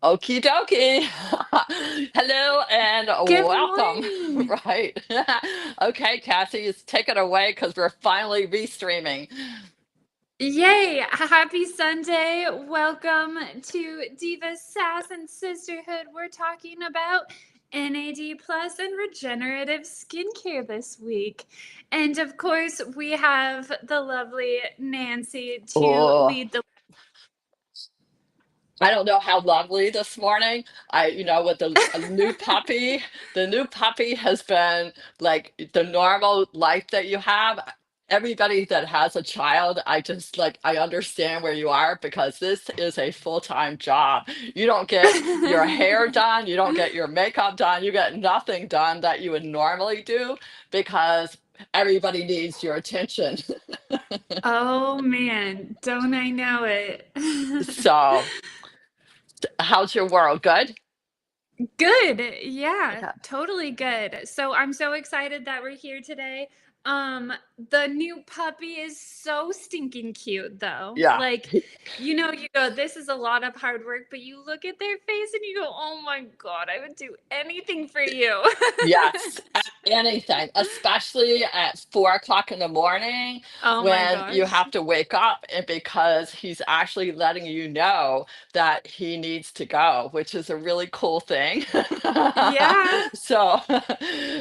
Okie dokie. Hello and Good welcome. morning. Right. Okay, Cassie, take it away because we're finally restreaming. Yay. Happy Sunday. Welcome to Diva Sass and Sisterhood. We're talking about NAD plus and regenerative skincare this week. And of course, we have the lovely Nancy to Oh, lead the. I don't know how lovely this morning. With the a new puppy, the new puppy has been like the normal life that you have. Everybody that has a child, I understand where you are because this is a full-time job. You don't get your hair done, you don't get your makeup done, you get nothing done that you would normally do because everybody needs your attention. Oh man, don't I know it? So, how's your world? Good? Good. Yeah, Okay. totally good. So I'm so excited that we're here today. Um, the new puppy is so stinking cute though. Yeah. Like, you go, this is a lot of hard work, but you look at their face and you go, oh my God, I would do anything for you. Yes, anything, especially at 4 o'clock in the morning Oh my when you gosh. have to wake up and because he's actually letting you know that he needs to go, which is a really cool thing. Yeah. So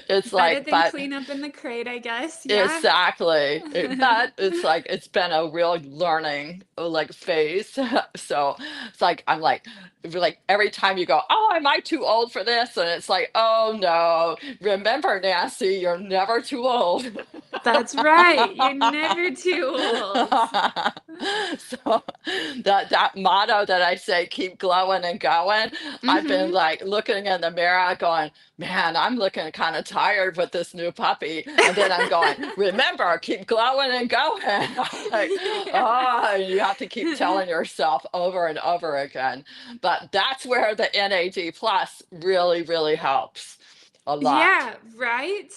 it's Better like, than but clean up in the crate, I guess. Yeah. exactly. But it's like it's been a real learning like phase. So it's like I'm like every time you go, oh, am I too old for this? And it's like, oh no, remember, Nancy, you're never too old. That's right. You're never too old. So that motto that I say, keep glowing and going, I've been Mm-hmm. like looking in the mirror going, man, I'm looking kind of tired with this new puppy. And then I'm going, remember, keep glowing and going. I'm like, oh, you have to keep Yeah. telling yourself over and over again. But that's where the NAD plus really, really helps a lot. Yeah, right?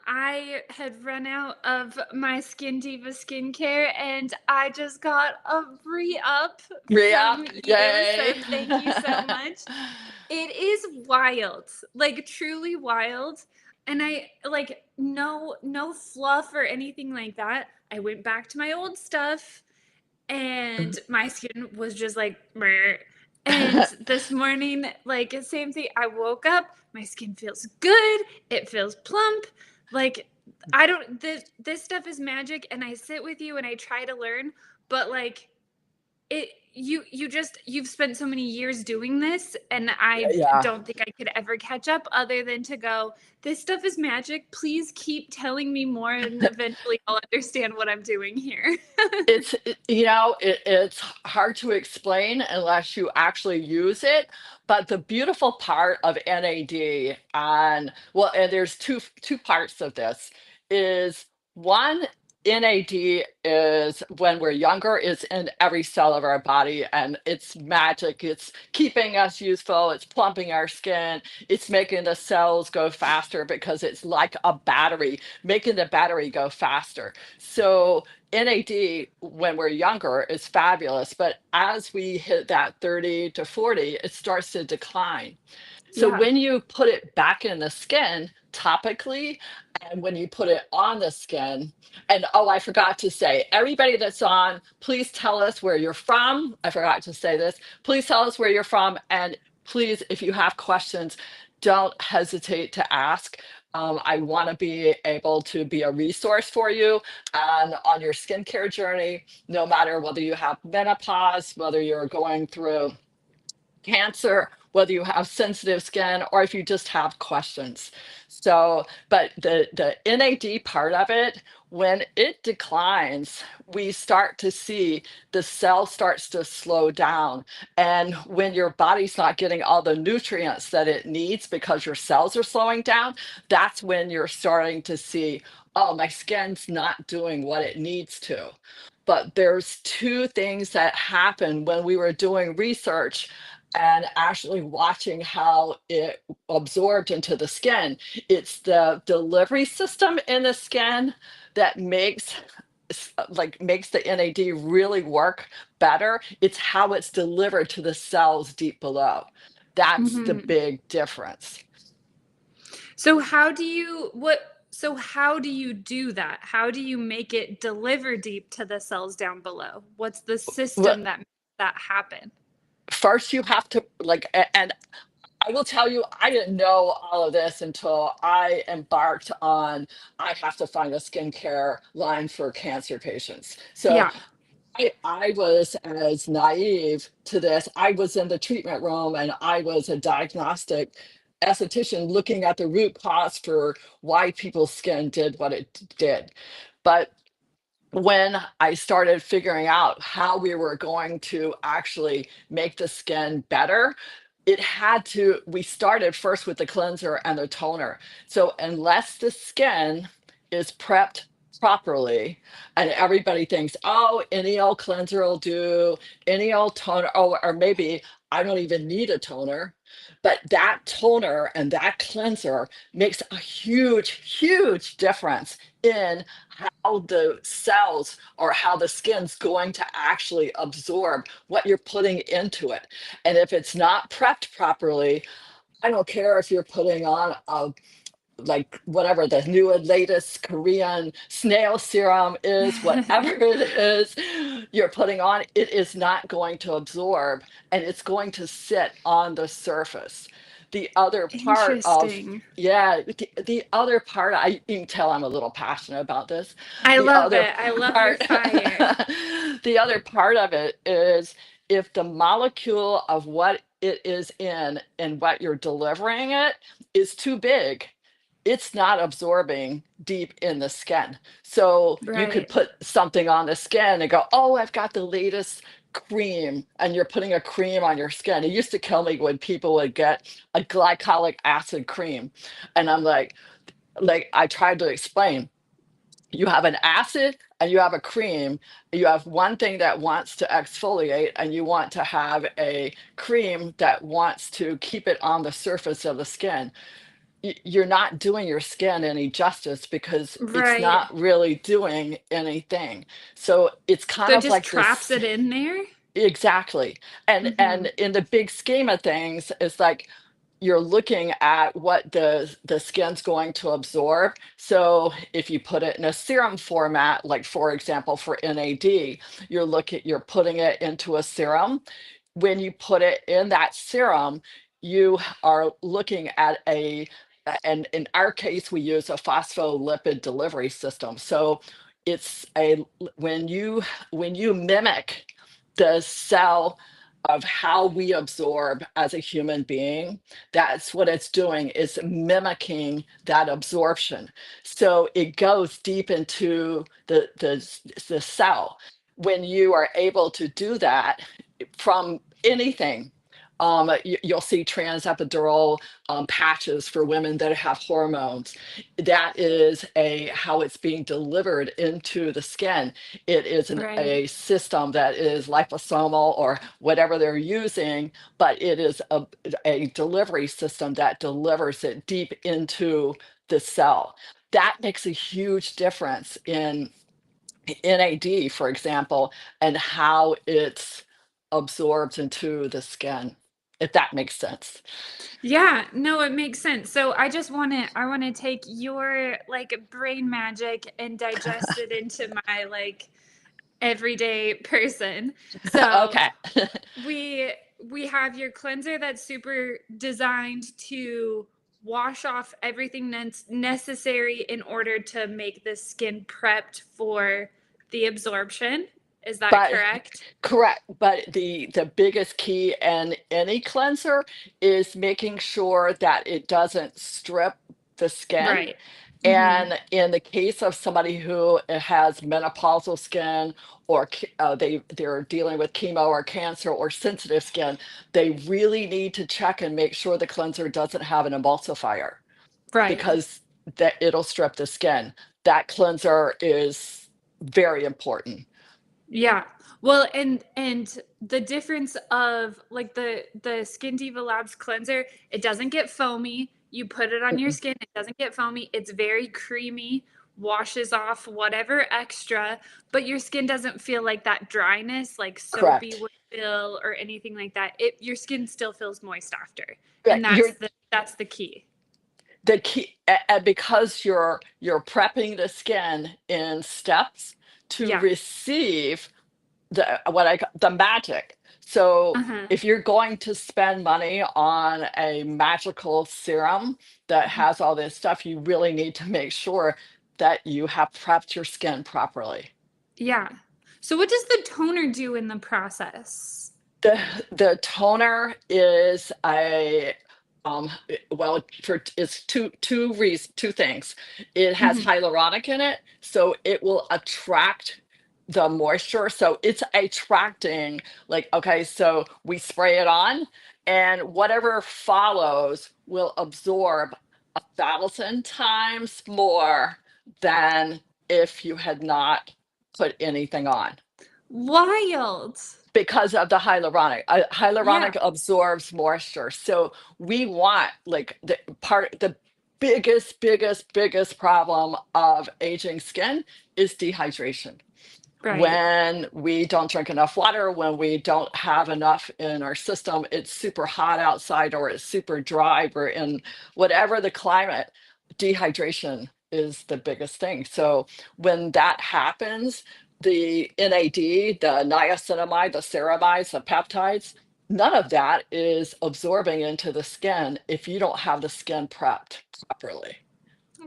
I had run out of my Skin Diva skincare and I just got a re-up Re-up, from you, so yay. thank you so much. It is wild, like truly wild. And I like no fluff or anything like that. I went back to my old stuff and my skin was just like meh. And this morning, like same thing, I woke up, my skin feels good, it feels plump. Like I don't this stuff is magic and I sit with you and I try to learn, but like it you've spent so many years doing this and I Yeah. don't think I could ever catch up other than to go, this stuff is magic, please keep telling me more and eventually I'll understand what I'm doing here. It's hard to explain unless you actually use it. But the beautiful part of NAD, and there's two parts of this, is one, NAD is when we're younger, is in every cell of our body, and it's magic. It's keeping us youthful. It's plumping our skin. It's making the cells go faster because it's like a battery, making the battery go faster. So NAD when we're younger is fabulous, but as we hit that 30 to 40, it starts to decline. So Yeah. when you put it back in the skin topically, and when you put it on the skin, and oh, I forgot to say, everybody that's on, please tell us where you're from. I forgot to say this. Please tell us where you're from. And please, if you have questions, don't hesitate to ask. I want to be able to be a resource for you and on your skincare journey, no matter whether you have menopause, whether you're going through cancer, whether you have sensitive skin, or if you just have questions. So, but the NAD part of it, when it declines, we start to see the cell starts to slow down. And when your body's not getting all the nutrients that it needs because your cells are slowing down, that's when you're starting to see, oh, my skin's not doing what it needs to. But there's two things that happen when we were doing research and actually watching how it absorbed into the skin. It's the delivery system in the skin that makes like makes the NAD really work better, it's how it's delivered to the cells deep below. That's the Mhm. big difference. So how do you do that? How do you make it deliver deep to the cells down below? What's the Well, system that makes that happen? first you have to like, and I will tell you, I didn't know all of this until I embarked on, I have to find a skincare line for cancer patients. So Yeah. I was as naive to this. I was in the treatment room and I was a diagnostic esthetician looking at the root cause for why people's skin did what it did. But when I started figuring out how we were going to actually make the skin better, we started first with the cleanser and the toner. So, unless the skin is prepped properly, and everybody thinks, oh, any old cleanser will do, any old toner, oh, or maybe I don't even need a toner. But that toner and that cleanser makes a huge, huge difference in how the cells or how the skin's going to actually absorb what you're putting into it. And if it's not prepped properly, I don't care if you're putting on a like whatever the new and latest Korean snail serum is, whatever it is you're putting on, it is not going to absorb and it's going to sit on the surface. The other part of, Interesting. yeah, the other part, you can tell I'm a little passionate about this. I The love other it. I love your part, fire. the other part of it is if the molecule of what it is in and what you're delivering it is too big, it's not absorbing deep in the skin. So you could Right. put something on the skin and go, oh, I've got the latest cream, and you're putting a cream on your skin. It used to kill me when people would get a glycolic acid cream. And I'm like I tried to explain, you have an acid and you have a cream. You have one thing that wants to exfoliate, and you want to have a cream that wants to keep it on the surface of the skin. You're not doing your skin any justice because it's Right. not really doing anything. So it's kind So it of just like traps this. it in there? Exactly. And Mhm. in the big scheme of things, it's like you're looking at what the skin's going to absorb. So if you put it in a serum format, like for example for NAD, you're putting it into a serum. When you put it in that serum, you are looking at and in our case, we use a phospholipid delivery system. So it's a when you mimic the cell of how we absorb as a human being, that's what it's doing, is mimicking that absorption. So it goes deep into the cell. When you are able to do that from anything, you'll see transepidural patches for women that have hormones. That is a how it's being delivered into the skin. It is Right. a system that is liposomal or whatever they're using, but it is a delivery system that delivers it deep into the cell. That makes a huge difference in NAD, for example, and how it's absorbed into the skin, if that makes sense. Yeah, no, it makes sense. So I want to take your like brain magic and digest it into my like everyday person. So Okay. we we have your cleanser that's super designed to wash off everything that's necessary in order to make the skin prepped for the absorption. Is that But correct? correct, but the biggest key in any cleanser is making sure that it doesn't strip the skin. Right. Mhm. And in the case of somebody who has menopausal skin, or they're dealing with chemo or cancer or sensitive skin, they really need to check and make sure the cleanser doesn't have an emulsifier, Right. because that it'll strip the skin. That cleanser is very important. Yeah. Well, and the difference of like the Skin Diva Labs cleanser, it doesn't get foamy. You put it on your Mm-mm. skin, it doesn't get foamy. It's very creamy, washes off whatever extra, but your skin doesn't feel like that dryness, like soapy Correct. would feel or anything like that. Your skin still feels moist after. Right. And You're that's the key. the key, and because you're prepping the skin in steps to Yeah. receive the magic. So Uh-huh. if you're going to spend money on a magical serum that has all this stuff, you really need to make sure that you have prepped your skin properly. Yeah. So what does the toner do in the process? The the toner is well, for it's two things. It has Mhm. hyaluronic in it, so it will attract the moisture. So it's attracting, like, okay, so we spray it on, and whatever follows will absorb 1,000 times more than if you had not put anything on, Wild. because of the hyaluronic. Yeah. Hyaluronic absorbs moisture. So we want, like, the biggest problem of aging skin is dehydration. Right. When we don't drink enough water, when we don't have enough in our system, it's super hot outside or it's super dry, we're in whatever the climate, dehydration is the biggest thing. So when that happens, the NAD, the niacinamide, the ceramides, the peptides, none of that is absorbing into the skin if you don't have the skin prepped properly.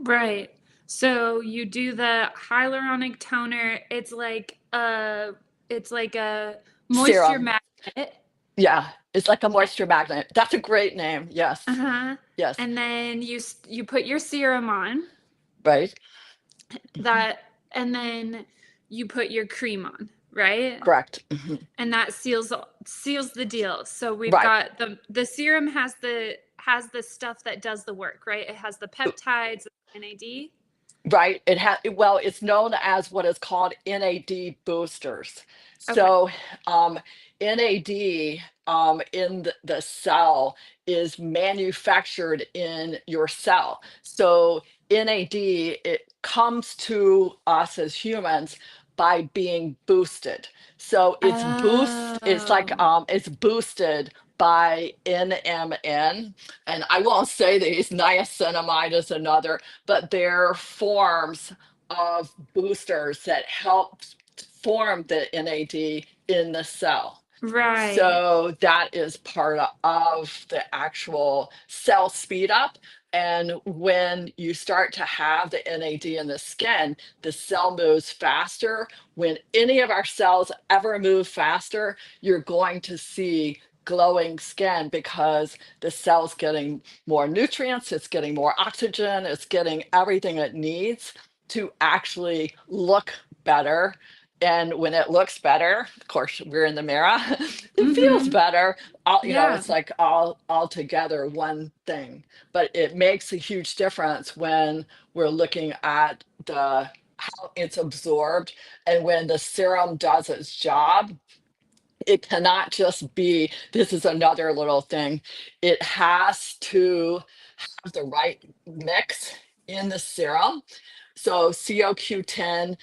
Right. So you do the hyaluronic toner. It's like a moisture Serum. magnet. Yeah, it's like a moisture magnet. That's a great name. Yes. Uh-huh. Yes. And then you put your serum on Right. Mhm. that, and then you put your cream on, right? Correct. Mhm. And that seals the deal. So we've Right. got the serum has the stuff that does the work, right? It has the peptides, NAD. Right. Well, it's known as what is called NAD boosters. Okay. So, NAD, in the cell, is manufactured in your cell. So NAD, it comes to us as humans by being boosted. So Oh. it's boosted by NMN, and I won't say these. Niacinamide is another, but they're forms of boosters that help form the NAD in the cell. Right. So that is part of the actual cell speed up. And when you start to have the NAD in the skin, the cell moves faster. When any of our cells ever move faster, you're going to see glowing skin because the cell's getting more nutrients, it's getting more oxygen, it's getting everything it needs to actually look better. And when it looks better, of course, we're in the mirror, it feels Mhm. better. Yeah. It's like all together one thing. But it makes a huge difference when we're looking at the how it's absorbed, and when the serum does its job, it cannot just be, this is another little thing. It has to have the right mix in the serum. So COQ10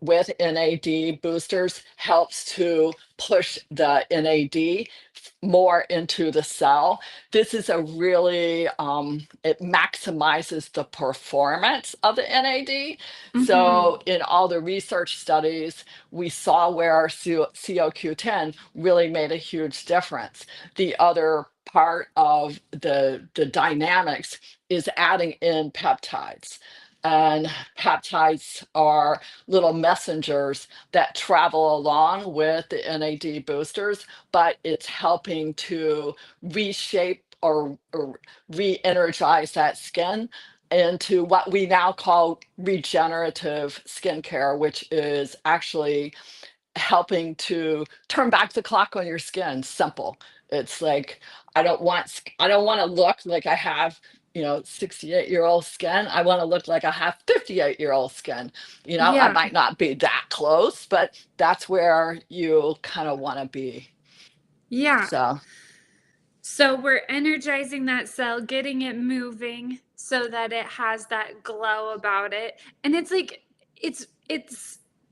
with NAD boosters helps to push the NAD more into the cell. This is a really, it maximizes the performance of the NAD. So Mhm. in all the research studies, we saw where our COQ10 really made a huge difference. The other part of the dynamics is adding in peptides. And peptides are little messengers that travel along with the NAD boosters, but it's helping to reshape or re-energize that skin into what we now call regenerative skincare, which is actually helping to turn back the clock on your skin. Simple. It's like, I don't want to look like I have, 68-year-old skin. I want to look like I have 58-year-old skin. I Yeah. might not be that close, but that's where you kind of want to be. Yeah. So So we're energizing that cell, getting it moving. so that it has that glow about it. And it's like it's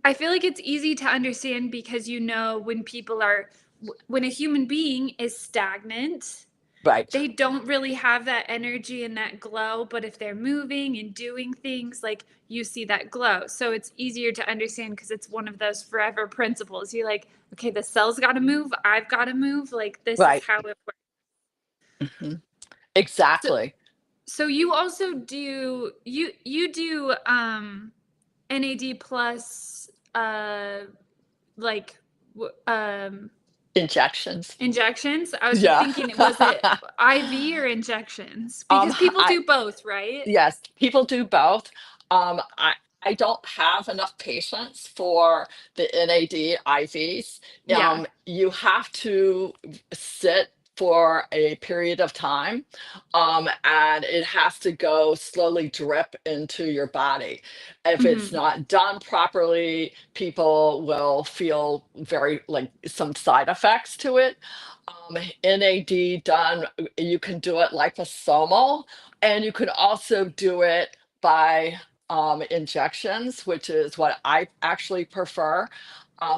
I feel like it's easy to understand because you know when people are when a human being is stagnant, Right. they don't really have that energy and that glow, but if they're moving and doing things, like you see that glow. So it's easier to understand because it's one of those forever principles. You're like, okay, the cell's got to move, I've got to move, like this is Right. how it works. Mhm. So Exactly. so you also do you do NAD plus like Injections. injections? I was Yeah. thinking, was it IV or injections? Because people I do both, right? Yes, people do both. I don't have enough patience for the NAD IVs. Yeah. You have to sit for a period of time, and it has to go slowly drip into your body. If it's Hmm. not done properly, people will feel very like some side effects to it. NAD done, you can do it liposomal, and you can also do it by injections, which is what I actually prefer.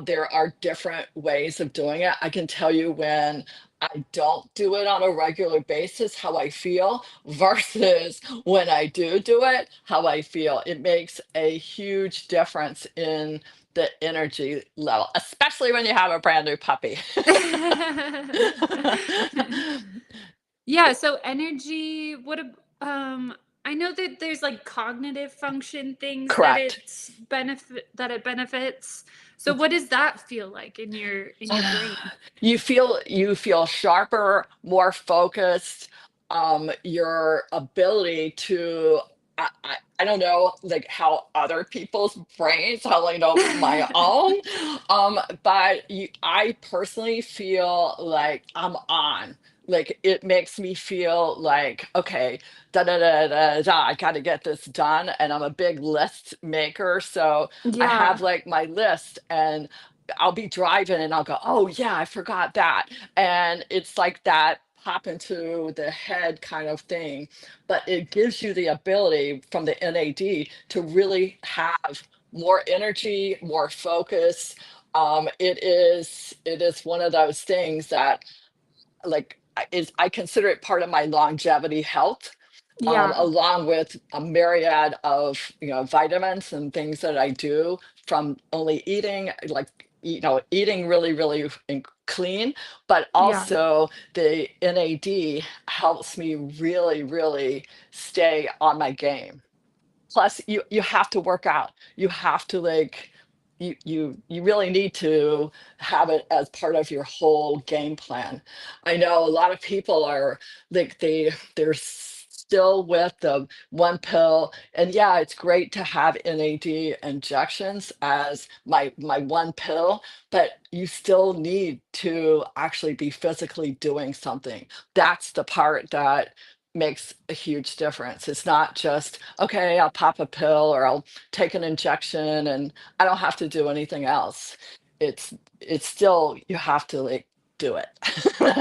There are different ways of doing it. I can tell you when I don't do it on a regular basis, how I feel, versus when I do it, how I feel. It makes a huge difference in the energy level, especially when you have a brand new puppy. Yeah, so energy, I know that there's like cognitive function things that Correct. it benefits. So what does that feel like in your brain? You feel sharper, more focused. Your ability to I don't know like how other people's brains, how I know my own. But I personally feel like I'm on. Like it makes me feel like, okay, da da da da da, I gotta get this done. And I'm a big list maker. So I have Yeah. like my list, and I'll be driving and I'll go, oh yeah, I forgot that. And it's like that pop into the head kind of thing. But it gives you the ability from the NAD to really have more energy, more focus. It is one of those things that like I consider it part of my longevity health, Yeah. along with a myriad of vitamins and things that I do from only eating like eating really really clean, but Yeah. also the NAD helps me really really stay on my game. Plus you have to work out, you have to like you really need to have it as part of your whole game plan. I know a lot of people are like they're still with the one pill, and yeah, it's great to have NAD injections as my one pill, but you still need to actually be physically doing something. That's the part that makes a huge difference. It's not just, okay, I'll pop a pill or I'll take an injection and I don't have to do anything else. It's still you have to like do it.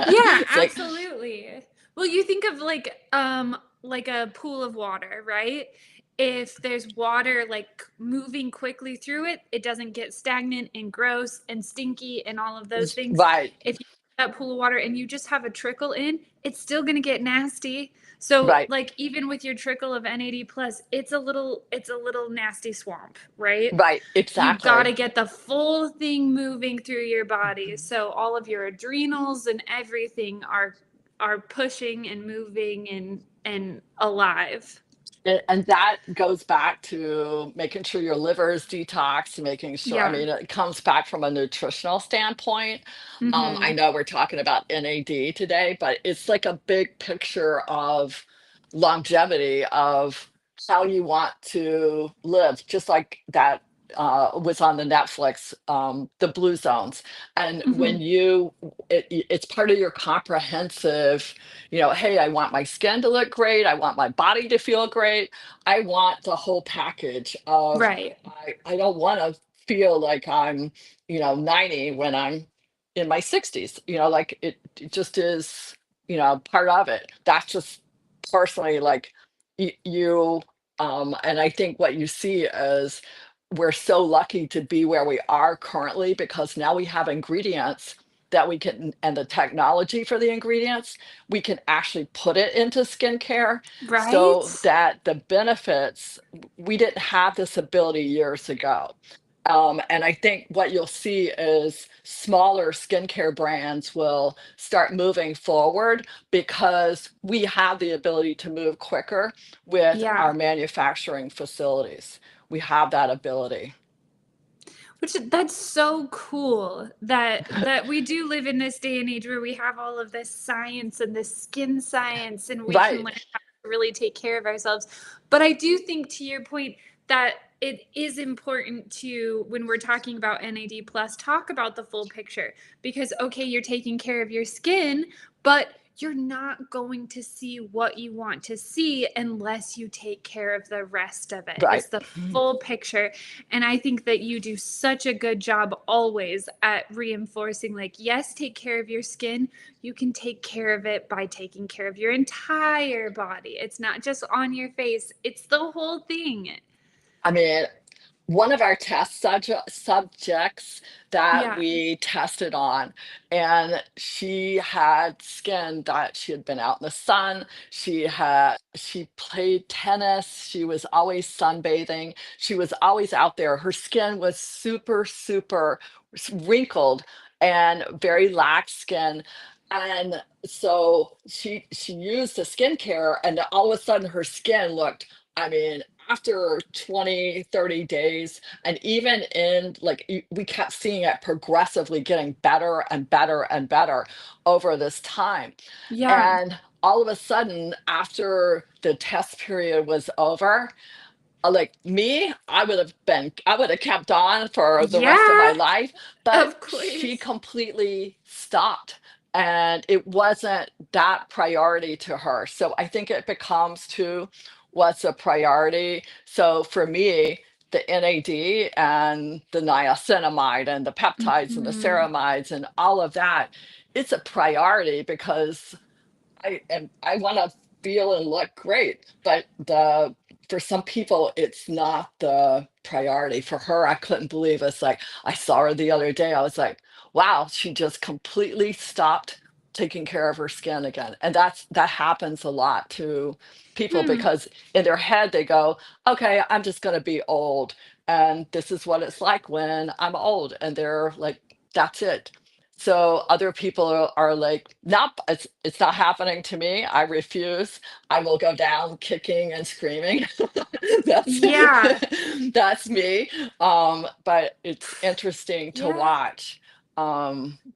Yeah, It's like absolutely. Well, you think of like a pool of water, right? If there's water like moving quickly through it, it doesn't get stagnant and gross and stinky and all of those things. right, If you have that pool of water and you just have a trickle in, it's still going to get nasty. So right, like even with your trickle of NAD plus, it's a little nasty swamp, right? right, You've got to exactly. get the full thing moving through your body. Mhm. So all of your adrenals and everything are pushing and moving and alive. And that goes back to making sure your liver is detoxed, making sure, I Yeah. mean, it comes back from a nutritional standpoint. I Mhm. know we're talking about NAD today, but it's like a big picture of longevity of how you want to live, just like that was on the Netflix, the Blue Zones. And when Mhm. it's part of your comprehensive, hey, I want my skin to look great. I want my body to feel great. I want the whole package of, Right. I don't want to feel like I'm, 90 when I'm in my 60s. Like it just is, part of it. That's just personally like, you and I think what you see is we're so lucky to be where we are currently because now we have ingredients that we can, and the technology for the ingredients, we can actually put it into skincare Right? so that the benefits, we didn't have this ability years ago. And I think what you'll see is smaller skincare brands will start moving forward because we have the ability to move quicker with Yeah. our manufacturing facilities. We have that ability. Which that's so cool that we do live in this day and age where we have all of this science and this skin science and we can Right, learn how to really take care of ourselves. But I do think to your point that it is important to when we're talking about NAD plus talk about the full picture because okay, you're taking care of your skin, but you're not going to see what you want to see unless you take care of the rest of it. right. It's the full picture. And I think that you do such a good job always at reinforcing, like, yes, take care of your skin. You can take care of it by taking care of your entire body. It's not just on your face, it's the whole thing. I mean, one of our test subjects that Yeah. we tested on, and she had skin that she had been out in the sun. She played tennis. She was always sunbathing. She was always out there. Her skin was super, super wrinkled and very lax skin. And so she used the skincare, and all of a sudden her skin looked, I mean, after 20, 30 days, and even in like we kept seeing it progressively getting better and better and better over this time. Yeah. And all of a sudden, after the test period was over, like me, I would have kept on for the rest of my Yeah. life, but Of she course. completely stopped. And it wasn't that priority to her. So I think it becomes to what's a priority. So for me, the NAD and the niacinamide and the peptides and the Mhm. ceramides and all of that, it's a priority because I want to feel and look great, but the for some people it's not the priority. For her, I couldn't believe it's like I saw her the other day. I was like, wow, she just completely stopped taking care of her skin again. And that happens a lot to people Hmm. because in their head they go, okay, I'm just going to be old and this is what it's like when I'm old, and they're like, that's it. So other people are like, nope, it's not happening to me. I refuse. I will go down kicking and screaming. That's Yeah. that's me. But it's interesting to Yeah. watch.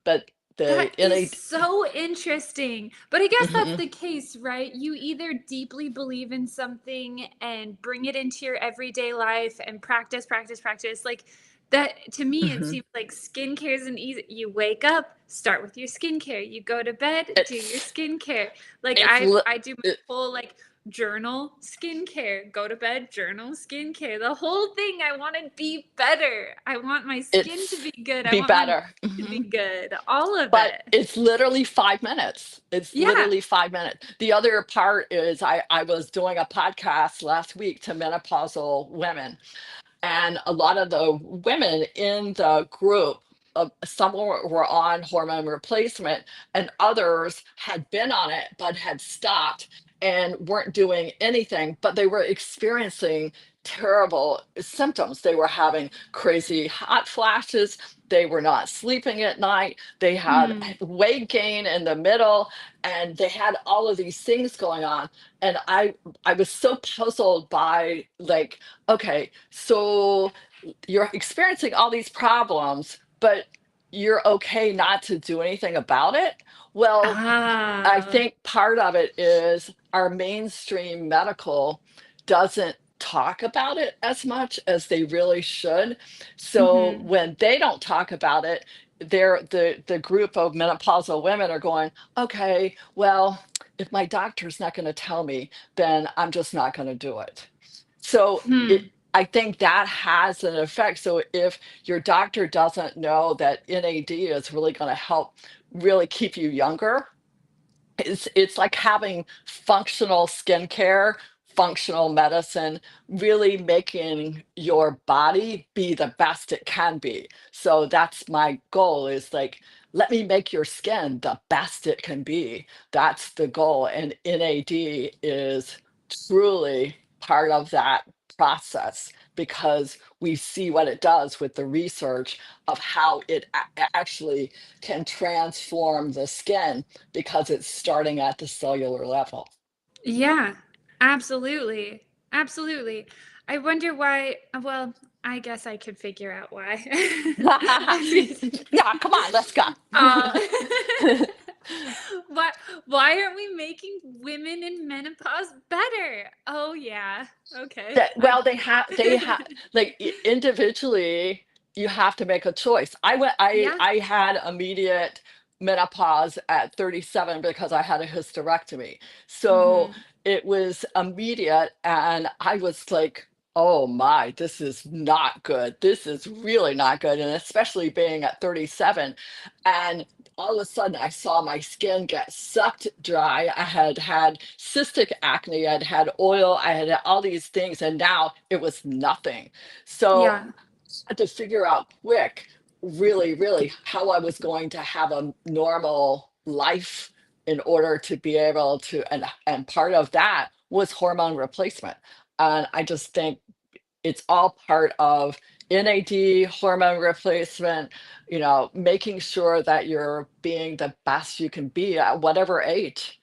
But the That is innate, so interesting. But I guess that's mhm, the case, right? You either deeply believe in something and bring it into your everyday life and practice, practice, practice. Like that to me, it mhm. seems like skincare is an easy. You wake up, start with your skincare. You go to bed, do your it's skincare. Like it's li- I do my it, full like journal skincare, go to bed, journal skincare. The whole thing. I want to be better. I want my skin to it's be good. I be want my better. to be Mhm. good. All of But it. it's literally 5 minutes. It's Yeah. literally 5 minutes. The other part is I was doing a podcast last week to menopausal women, and a lot of the women in the group, some were on hormone replacement, and others had been on it but had stopped and weren't doing anything, but they were experiencing terrible symptoms. They were having crazy hot flashes. They were not sleeping at night. They had Hmm. weight gain in the middle, and they had all of these things going on. And I was so puzzled by like, okay, so you're experiencing all these problems, but you're okay not to do anything about it. Well, I Ah. think part of it is our mainstream medical doesn't talk about it as much as they really should. So Mhm. when they don't talk about it, the group of menopausal women are going, okay, well, if my doctor's not going to tell me, then I'm just not going to do it. So Hmm. I think that has an effect. So if your doctor doesn't know that NAD is really going to help really keep you younger, it's like having functional skincare functional medicine, really making your body be the best it can be. So that's my goal, is like, let me make your skin the best it can be. That's the goal. And NAD is truly part of that process, because we see what it does with the research of how it actually can transform the skin, because it's starting at the cellular level. Yeah, absolutely. Absolutely. I wonder why, well, I guess I could figure out why. I mean, Yeah, come on, let's go. uh, why why aren't we making women in menopause better? Oh yeah. Okay. Well, they have like, individually, you have to make a choice. Yeah. I had immediate menopause at 37 because I had a hysterectomy. So Mhm. it was immediate, and I was like, oh my, this is not good. This is really not good. And especially being at 37. And all of a sudden I saw my skin get sucked dry. I had had cystic acne, I'd had oil, I had all these things, and now it was nothing. So Yeah. I had to figure out quick, really, really, how I was going to have a normal life in order to be able to, and part of that was hormone replacement. And I just think it's all part of NAD, hormone replacement, making sure that you're being the best you can be at whatever age.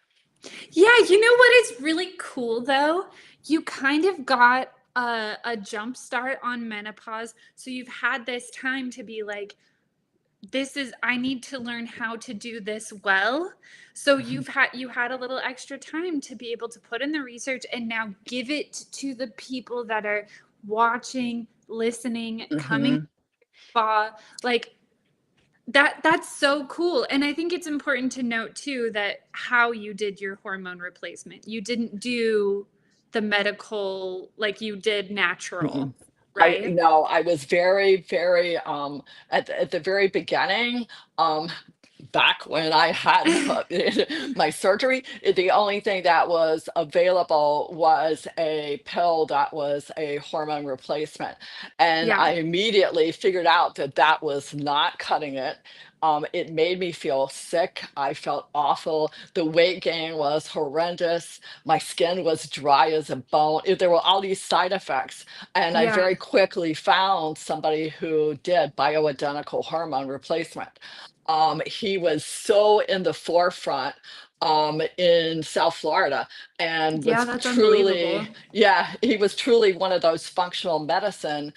Yeah, you know what is really cool though? You kind of got a jump start on menopause. So you've had this time to be like, this is, I need to learn how to do this well. So Mhm. you had a little extra time to be able to put in the research and now give it to the people that are watching, listening, coming Mhm. spa. Like that's so cool. And I think it's important to note too that how you did your hormone replacement. You didn't do the medical like you did natural, Mhm. right? I was very, very, at the very beginning, um, back when I had my surgery, the only thing that was available was a pill that was a hormone replacement. And Yeah. I immediately figured out that that was not cutting it. It made me feel sick. I felt awful. The weight gain was horrendous. My skin was dry as a bone. There were all these side effects. And I Yeah. very quickly found somebody who did bioidentical hormone replacement. He was so in the forefront in South Florida, and Yeah, was that's truly, unbelievable. yeah, he was truly one of those functional medicine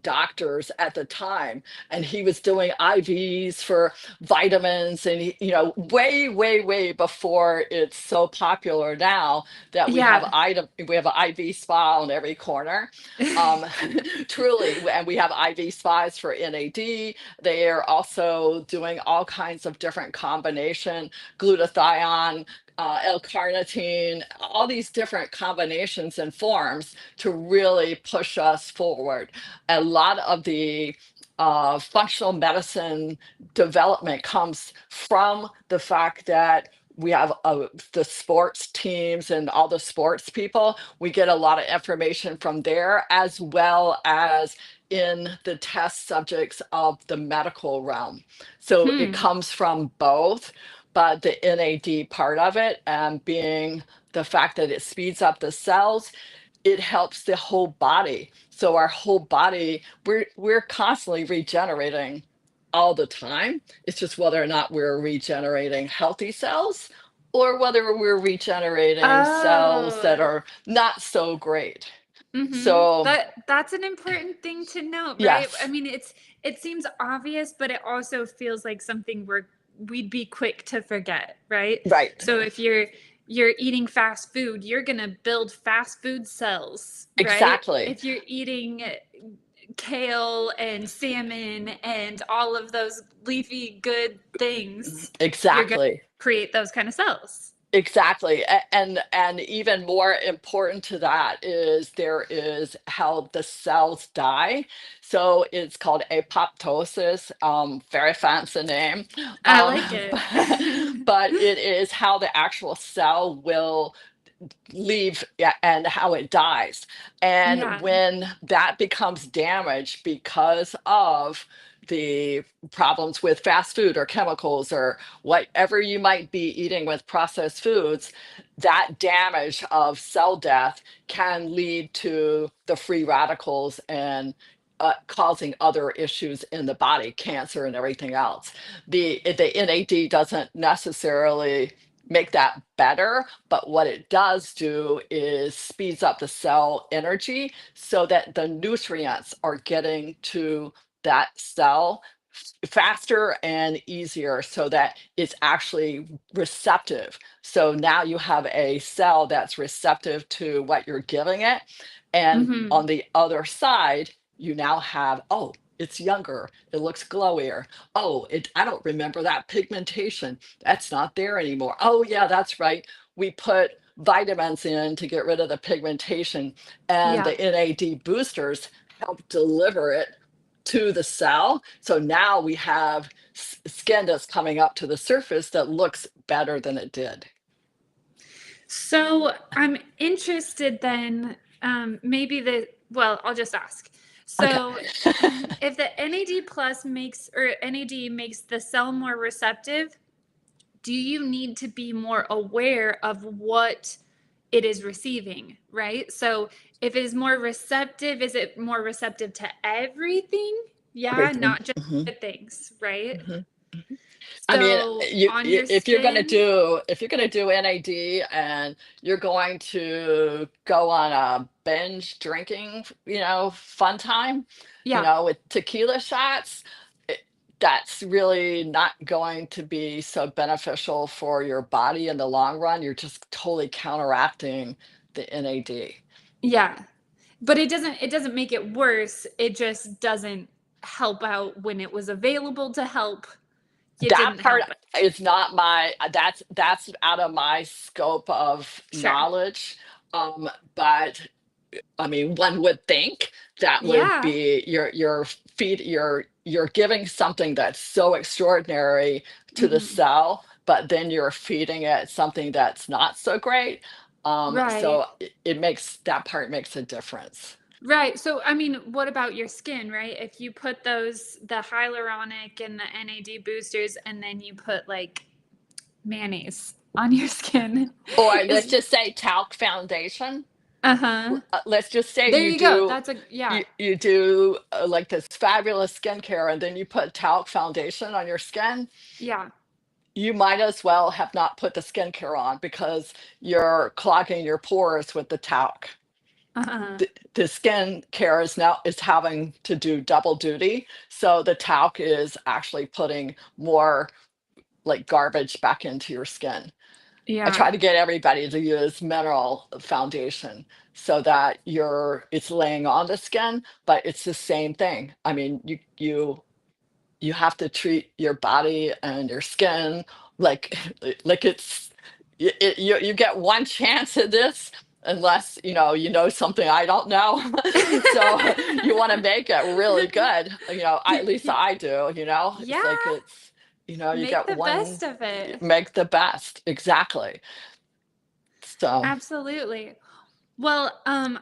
doctors at the time. And he was doing IVs for vitamins, and way, way, way before it's so popular now that Yeah. we have an IV spa on every corner. Um, truly, and we have IV spas for NAD. They are also doing all kinds of different combination, glutathione, L-carnitine, all these different combinations and forms to really push us forward. A lot of the functional medicine development comes from the fact that we have the sports teams and all the sports people. We get a lot of information from there, as well as in the test subjects of the medical realm. So it Hmm. comes from both, but the NAD part of it, and being the fact that it speeds up the cells, it helps the whole body. So our whole body, we're constantly regenerating all the time. It's just whether or not we're regenerating healthy cells, or whether we're regenerating cells that Oh. are not so great. Mm-hmm. So, That's an important thing to note, right? I yes, mean, it seems obvious, but it also feels like something we'd be quick to forget, right? right, So if you're eating fast food, you're gonna build fast food cells, right? exactly, If you're eating kale and salmon and all of those leafy good things, you're gonna exactly. create those kind of cells. Exactly. And even more important to that is, there is how the cells die. So it's called apoptosis, very fancy name. I like But, it. but it is how the actual cell will leave, yeah, and how it dies. And Yeah. when that becomes damaged because of the problems with fast food or chemicals or whatever you might be eating with processed foods, that damage of cell death can lead to the free radicals and causing other issues in the body, cancer and everything else. The NAD doesn't necessarily make that better, but what it does do is speeds up the cell energy so that the nutrients are getting to that cell faster and easier so that it's actually receptive. So now you have a cell that's receptive to what you're giving it. And Hmm. on the other side, you now have, oh, it's younger, it looks glowier. Oh, I don't remember that pigmentation. That's not there anymore. Oh, yeah, that's right. We put vitamins in to get rid of the pigmentation, and Yeah. the NAD boosters help deliver it to the cell. So now we have skin that's coming up to the surface that looks better than it did. So I'm interested then, well, I'll just ask. Okay. So if the NAD plus makes, or NAD makes the cell more receptive, do you need to be more aware of what it is receiving, right? So if it is more receptive, is it more receptive to everything? Yeah, Everything. not just Mhm, the things, right? mhm. I mean, So on your if you're going to skin, do NAD and you're going to go on a binge drinking, fun time, yeah, with tequila shots, it, that's really not going to be so beneficial for your body in the long run. You're just totally counteracting the NAD. yeah. But it doesn't make it worse. It just doesn't help out when it was available to help. It That didn't part help it. is not my that's out of my scope of Sure. knowledge. But I mean, one would think that would Yeah. be your feed you're giving something that's so extraordinary to the Hmm. cell, but then you're feeding it something that's not so great. Right. So it makes that part makes a difference. Right. So, I mean, what about your skin, right? If you put the hyaluronic and the NAD boosters, and then you put like mayonnaise on your skin, Or let's is, just say talc foundation. uh-huh. Let's just say There you go. That's a, yeah. you do like this fabulous skincare and then you put talc foundation on your skin. Yeah. You might as well have not put the skincare on because you're clogging your pores with the talc. Uh-huh. The skin care is having to do double duty, so the talc is actually putting more like garbage back into your skin. I Yeah. try to get everybody to use mineral foundation so that it's laying on the skin, but it's the same thing. I mean, you have to treat your body and your skin like like it's you get one chance at this unless you know something I don't know. So you want to make it really good. At least I do. It's like Yeah. you Make get the one, best of it. make the best exactly. So Absolutely. Well,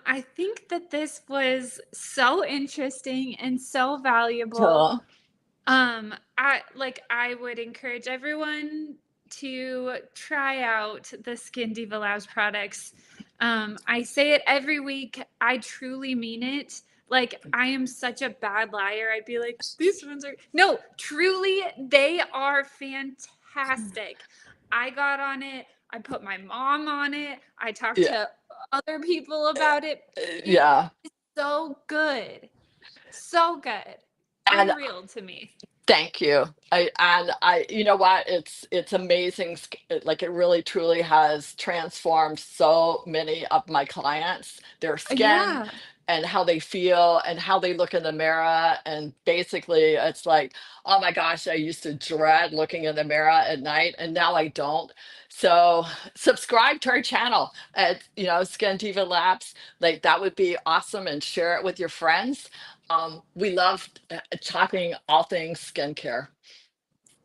I think that this was so interesting and so valuable. so I would encourage everyone to try out the Skin Diva Labs products. I say it every week. I truly mean it. Like, I am such a bad liar. I'd be like, these ones are, no, truly, they are fantastic. I got on it. I put my mom on it. I talked yeah, to other people about it. It yeah. is so good. So good. And Unreal to me. thank you. You know what? It's amazing. Like it really truly has transformed so many of my clients, their skin Yeah. and how they feel and how they look in the mirror. And basically, it's like, oh my gosh, I used to dread looking in the mirror at night, and now I don't. So subscribe to our channel at Skin Diva Labs. Like that would be awesome, and share it with your friends. We love talking all things skincare.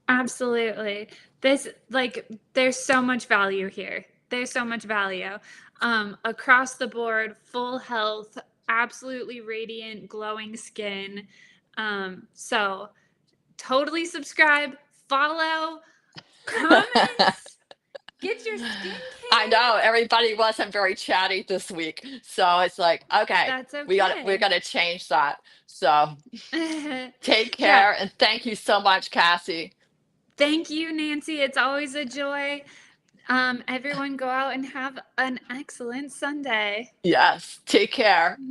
Absolutely. This, like, there's so much value here. There's so much value. Across the board, full health, absolutely radiant, glowing skin. So totally subscribe, follow, comment, get your I skincare. know everybody wasn't very chatty this week, so it's like, okay, That's we're okay. gonna change that. So take Yeah. care and thank you so much, Cassie. Thank you, Nancy. It's always a joy. Everyone go out and have an excellent Sunday. Yes, take care.